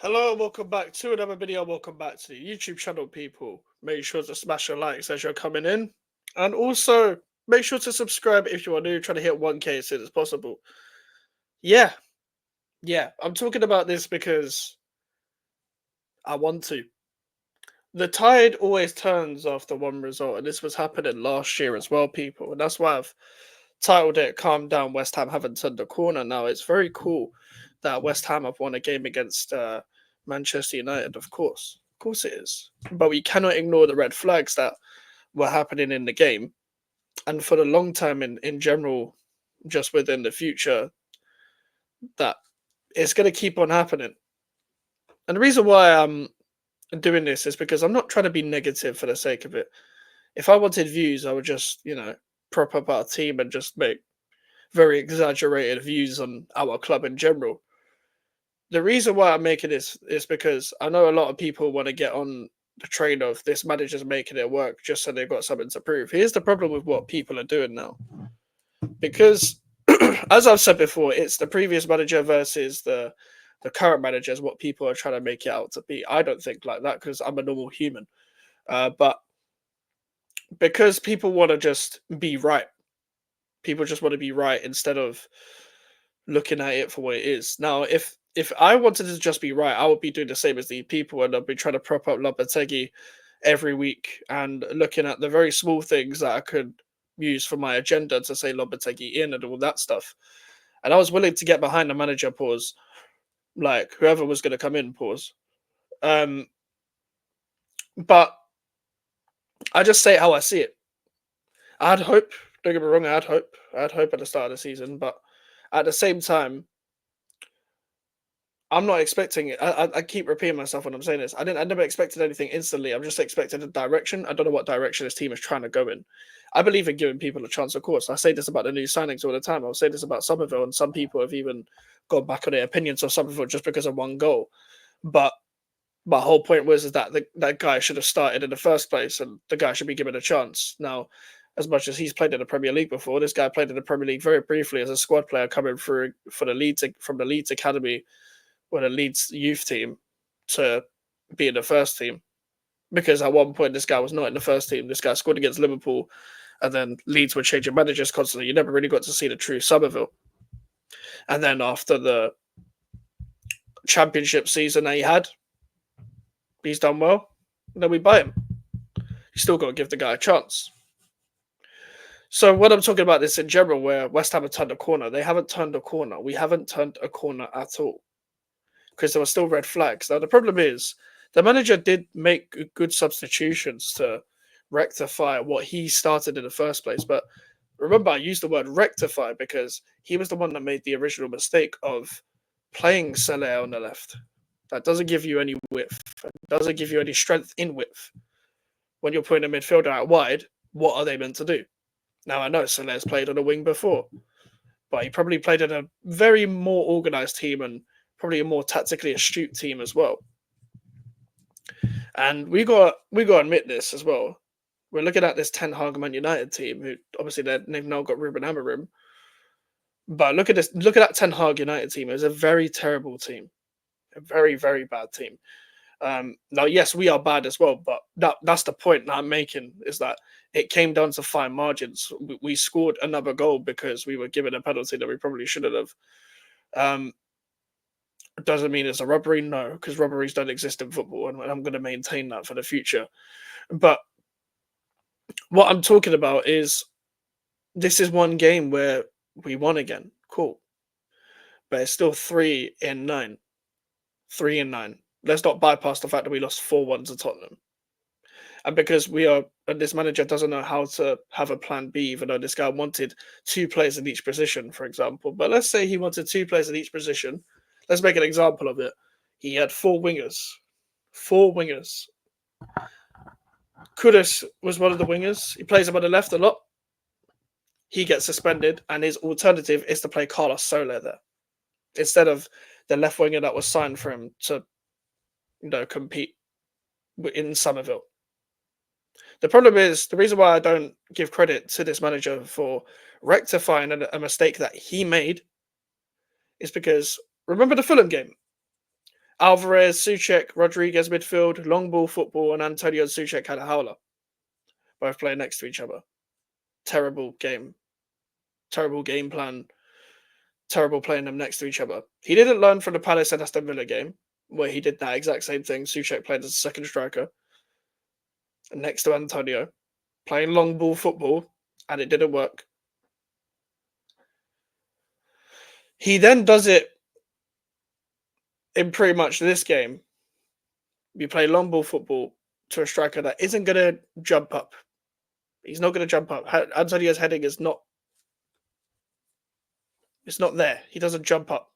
Hello, welcome back to another video. Welcome back to the YouTube channel, people. Make sure to smash your likes as you're coming in. And also, make sure to subscribe if you are new, trying to hit 1K as soon as possible. Yeah, I'm talking about this because I want to. The tide always turns after one result, and this was happening last year as well, people. And that's why I've titled it Calm Down, West Ham haven't turned the corner. Now, it's very cool that West Ham have won a game against Manchester United, of course. Of course it is. But we cannot ignore the red flags that were happening in the game. And for the long term in general, just within the future, that it's going to keep on happening. And the reason why I'm doing this is because I'm not trying to be negative for the sake of it. If I wanted views, I would just, prop up our team and just make very exaggerated views on our club in general. The reason why I'm making this is because I know a lot of people want to get on the train of this manager's making it work just so they've got something to prove. Here's the problem with what people are doing now. Because as I've said before, it's the previous manager versus the current manager is what people are trying to make it out to be. I don't think like that because I'm a normal human. But because people want to just be right, people just want to be right instead of looking at it for what it is. Now, if I wanted to just be right, I would be doing the same as these people, and I'd be trying to prop up Lopetegui every week and looking at the very small things that I could use for my agenda to say Lopetegui in and all that stuff. And I was willing to get behind the manager pause, like whoever was going to come in pause. Um, but I just say it how I see it. I had hope. Don't get me wrong. I had hope. I had hope at the start of the season, but at the same time, I'm not expecting it. I keep repeating myself when I'm saying this. I never expected anything instantly. I'm just expecting a direction. I don't know what direction this team is trying to go in. I believe in giving people a chance, of course. I say this about the new signings all the time. I'll say this about Somerville, and some people have even gone back on their opinions of Somerville just because of one goal. But my whole point was is that that guy should have started in the first place, and the guy should be given a chance. Now, as much as he's played in the Premier League before, this guy played in the Premier League very briefly as a squad player coming through for the Leeds from the Leeds academy or the Leeds youth team to be in the first team. Because at one point this guy was not in the first team. This guy scored against Liverpool, and then Leeds were changing managers constantly. You never really got to see the true Somerville. And then after the championship season that he had, he's done well. And then we buy him. You still got to give the guy a chance. So when I'm talking about this in general, where West Ham have turned a corner, they haven't turned a corner. We haven't turned a corner at all because there were still red flags. Now the problem is the manager did make good substitutions to rectify what he started in the first place. But remember, I used the word rectify because he was the one that made the original mistake of playing Salah on the left. That doesn't give you any width. It doesn't give you any strength in width. When you're putting a midfielder out wide, what are they meant to do? Now, I know Salah's played on a wing before, but he probably played in a very more organised team and probably a more tactically astute team as well. And we got to admit this as well. We're looking at this Ten Hag Man United team, who obviously they've now got Ruben Amorim. But look at this. Look at that Ten Hag United team. It's a very terrible team, a very very bad team. Now, yes, we are bad as well, but that's the point that I'm making is that it came down to fine margins. We scored another goal because we were given a penalty that we probably shouldn't have. Um, doesn't mean it's a robbery, no, because robberies don't exist in football, and I'm going to maintain that for the future. But what I'm talking about is this is one game where we won again, cool, but it's still 3 in 9, 3 in 9. Let's not bypass the fact that we lost 4-1 to Tottenham. And because this manager doesn't know how to have a plan B, even though this guy wanted two players in each position, for example. But let's say he wanted two players in each position. Let's make an example of it. He had four wingers. Four wingers. Kudus was one of the wingers. He plays him on the left a lot. He gets suspended, and his alternative is to play Carlos Soler there instead of the left winger that was signed for him to, compete in Somerville. The problem is the reason why I don't give credit to this manager for rectifying a mistake that he made is because remember the Fulham game. Alvarez, Souček, Rodriguez midfield, long ball football, and Antonio and Souček had a howler. Both playing next to each other. Terrible game. Terrible game plan. Terrible playing them next to each other. He didn't learn from the Palace and Aston Villa game, where he did that exact same thing. Souček played as a second striker next to Antonio, playing long ball football, and it didn't work. He then does it in pretty much this game. You play long ball football to a striker that isn't going to jump up. He's not going to jump up. Antonio's heading is not. It's not there. He doesn't jump up.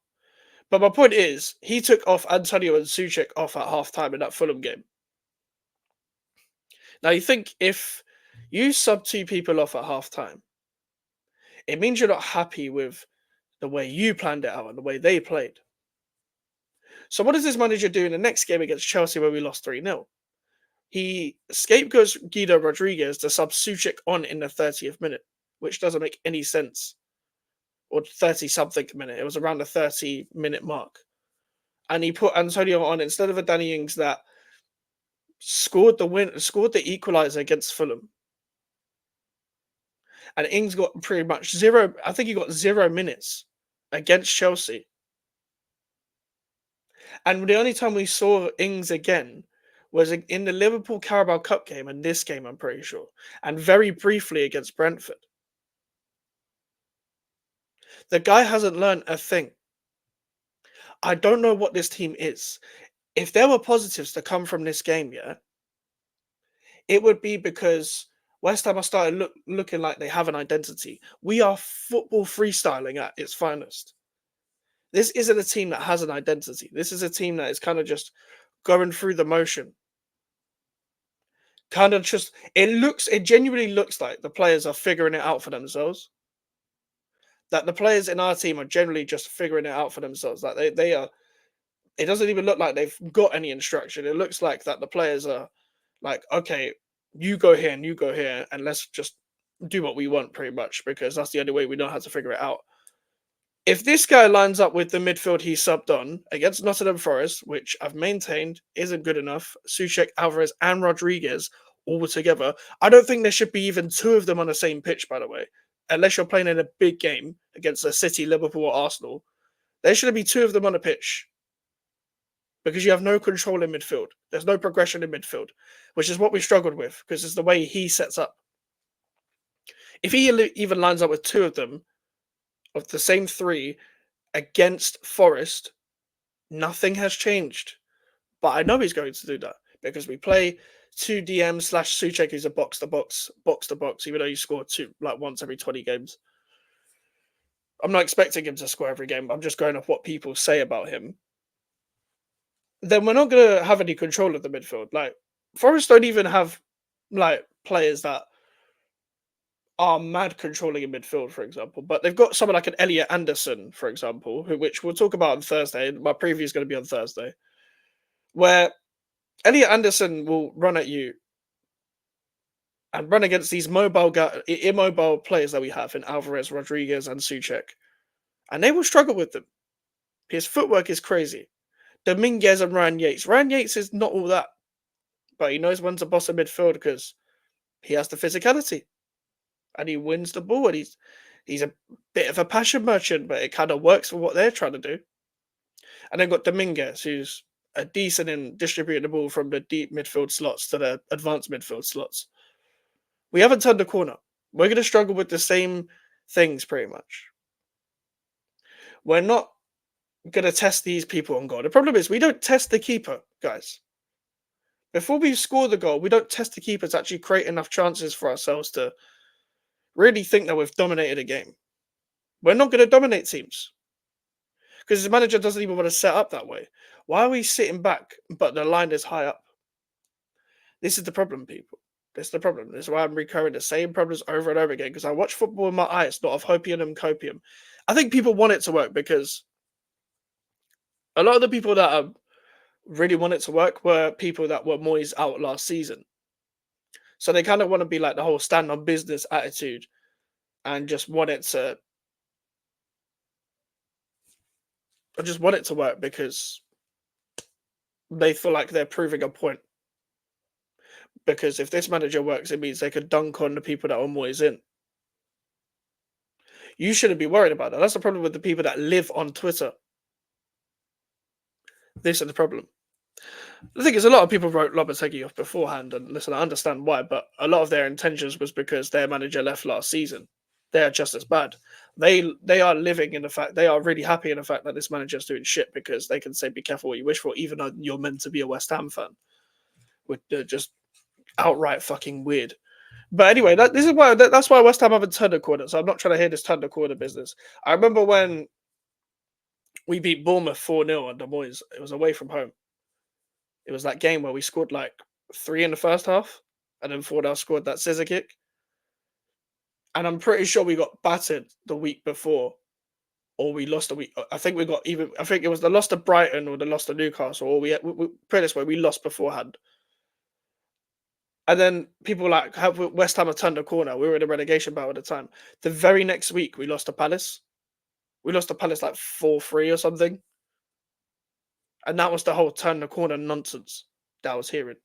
But my point is, he took off Antonio and Souček off at half-time in that Fulham game. Now, you think if you sub 2 people off at half-time, it means you're not happy with the way you planned it out and the way they played. So what does this manager do in the next game against Chelsea where we lost 3-0? He scapegoats Guido Rodriguez to sub Souček on in the 30th minute, which doesn't make any sense. Or 30-something minute. It was around the 30-minute mark. And he put Antonio on instead of a Danny Ings that scored the equaliser against Fulham. And Ings got pretty much zero. I think he got 0 minutes against Chelsea. And the only time we saw Ings again was in the Liverpool Carabao Cup game and this game, I'm pretty sure. And very briefly against Brentford. The guy hasn't learned a thing. I don't know what this team is. If there were positives to come from this game, yeah, it would be because West Ham are starting looking like they have an identity. We are football freestyling at its finest. This isn't a team that has an identity. This is a team that is kind of just going through the motion. Kind of just, it genuinely looks like the players are figuring it out for themselves. That the players in our team are generally just figuring it out for themselves. Like they are, it doesn't even look like they've got any instruction. It looks like that the players are like, okay, you go here and you go here, and let's just do what we want pretty much, because that's the only way we know how to figure it out. If this guy lines up with the midfield he subbed on against Nottingham Forest, which I've maintained isn't good enough, Souček, Alvarez, and Rodriguez all together, I don't think there should be even 2 of them on the same pitch, by the way. Unless you're playing in a big game against a City, Liverpool, or Arsenal, there should be 2 of them on a pitch. Because you have no control in midfield. There's no progression in midfield, which is what we struggled with, because it's the way he sets up. If he even lines up with 2 of them, of the same 3, against Forest, nothing has changed. But I know he's going to do that, because we play 2 DM / Souček, who's a box to box, even though he scored once every 20 games. I'm not expecting him to score every game. I'm just going off what people say about him. Then we're not going to have any control of the midfield. Like, Forest don't even have players that are mad controlling in midfield, for example. But they've got someone like an Elliot Anderson, for example, which we'll talk about on Thursday. My preview is going to be on Thursday, where Elliot Anderson will run at you and run against these immobile players that we have in Alvarez, Rodriguez, and Souček, and they will struggle with them. His footwork is crazy. Dominguez and Ryan Yates. Ryan Yates is not all that, but he knows when to boss a midfield because he has the physicality and he wins the ball, and he's a bit of a passion merchant, but it kind of works for what they're trying to do. And then got Dominguez, who's a decent in distributing the ball from the deep midfield slots to the advanced midfield slots. We haven't turned the corner. We're going to struggle with the same things pretty much. We're not going to test these people on goal. The problem is we don't test the keeper, guys. Before we score the goal, we don't test the keeper to actually create enough chances for ourselves to really think that we've dominated a game. We're not going to dominate teams because the manager doesn't even want to set up that way. Why are we sitting back but the line is high up? This is the problem, people. This is the problem. This is why I'm recurring the same problems over and over again, because I watch football with my eyes, not of hopium and copium. I think people want it to work because a lot of the people that really want it to work were people that were Moyes out last season. So they kind of want to be like the whole stand on business attitude and just want it to work because they feel like they're proving a point. Because if this manager works, it means they could dunk on the people that are always in. You shouldn't be worried about that. That's the problem with the people that live on Twitter. This is the problem. The thing is, a lot of people wrote Lopetegui off beforehand, and listen, I understand why, but a lot of their intentions was because their manager left last season. They are just as bad. They are living in the fact they are really happy in the fact that this manager is doing shit because they can say be careful what you wish for, even though you're meant to be a West Ham fan. With just outright fucking weird. But anyway, this is why that's why West Ham haven't turned a corner. So I'm not trying to hear this turn the corner business. I remember when we beat Bournemouth 4-0 under Moyes. It was away from home. It was that game where we scored like 3 in the first half, and then Fordell scored that scissor kick. And I'm pretty sure we got battered the week before, or we lost a week. I think we got even. I think it was the loss to Brighton or the loss to Newcastle, or we put it this way, we lost beforehand. And then people like have West Ham have turned a corner. We were in a relegation battle at the time. The very next week, we lost to Palace. We lost to Palace like 4-3 or something. And that was the whole turn the corner nonsense that I was hearing.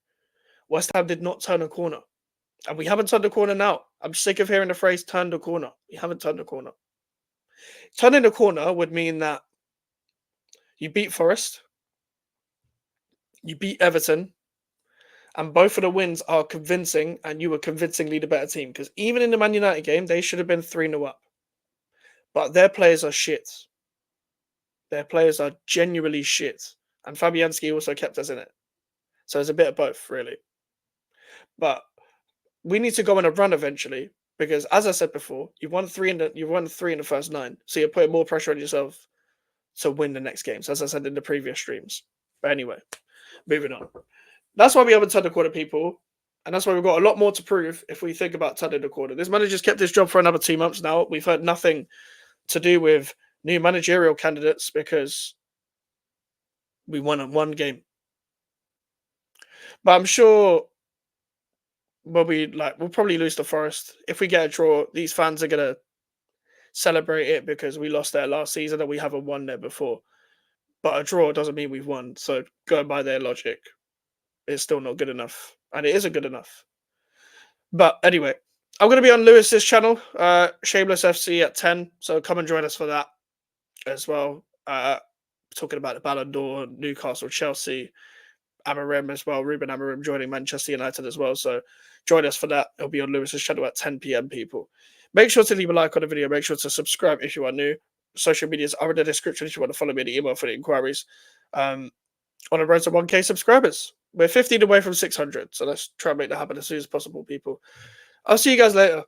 West Ham did not turn a corner. And we haven't turned the corner now. I'm sick of hearing the phrase turn the corner. We haven't turned the corner. Turning the corner would mean that you beat Forest, you beat Everton, and both of the wins are convincing, and you were convincingly the better team. Because even in the Man United game, they should have been 3-0 up. But their players are shit. Their players are genuinely shit. And Fabianski also kept us in it. So it's a bit of both, really. But we need to go on a run eventually. Because as I said before, you've won three in the first 9. So you're putting more pressure on yourself to win the next games, as I said in the previous streams. But anyway, moving on. That's why we haven't turned the corner, people. And that's why we've got a lot more to prove if we think about turning the corner. This manager's kept his job for another 2 months now. We've heard nothing to do with new managerial candidates because we won one game. But I'm sure we'll probably lose to Forest. If we get a draw, these fans are gonna celebrate it because we lost there last season and we haven't won there before. But a draw doesn't mean we've won. So going by their logic, it's still not good enough. And it isn't good enough. But anyway, I'm going to be on Lewis's channel, Shameless FC at 10. So come and join us for that as well. Talking about the Ballon d'Or, Newcastle, Chelsea, Amorim as well. Ruben Amorim joining Manchester United as well. So join us for that. It'll be on Lewis's channel at 10 p.m. people. Make sure to leave a like on the video. Make sure to subscribe if you are new. Social medias are in the description if you want to follow me, the email for the inquiries. On a road to 1K subscribers. We're 15 away from 600. So let's try and make that happen as soon as possible, people. I'll see you guys later.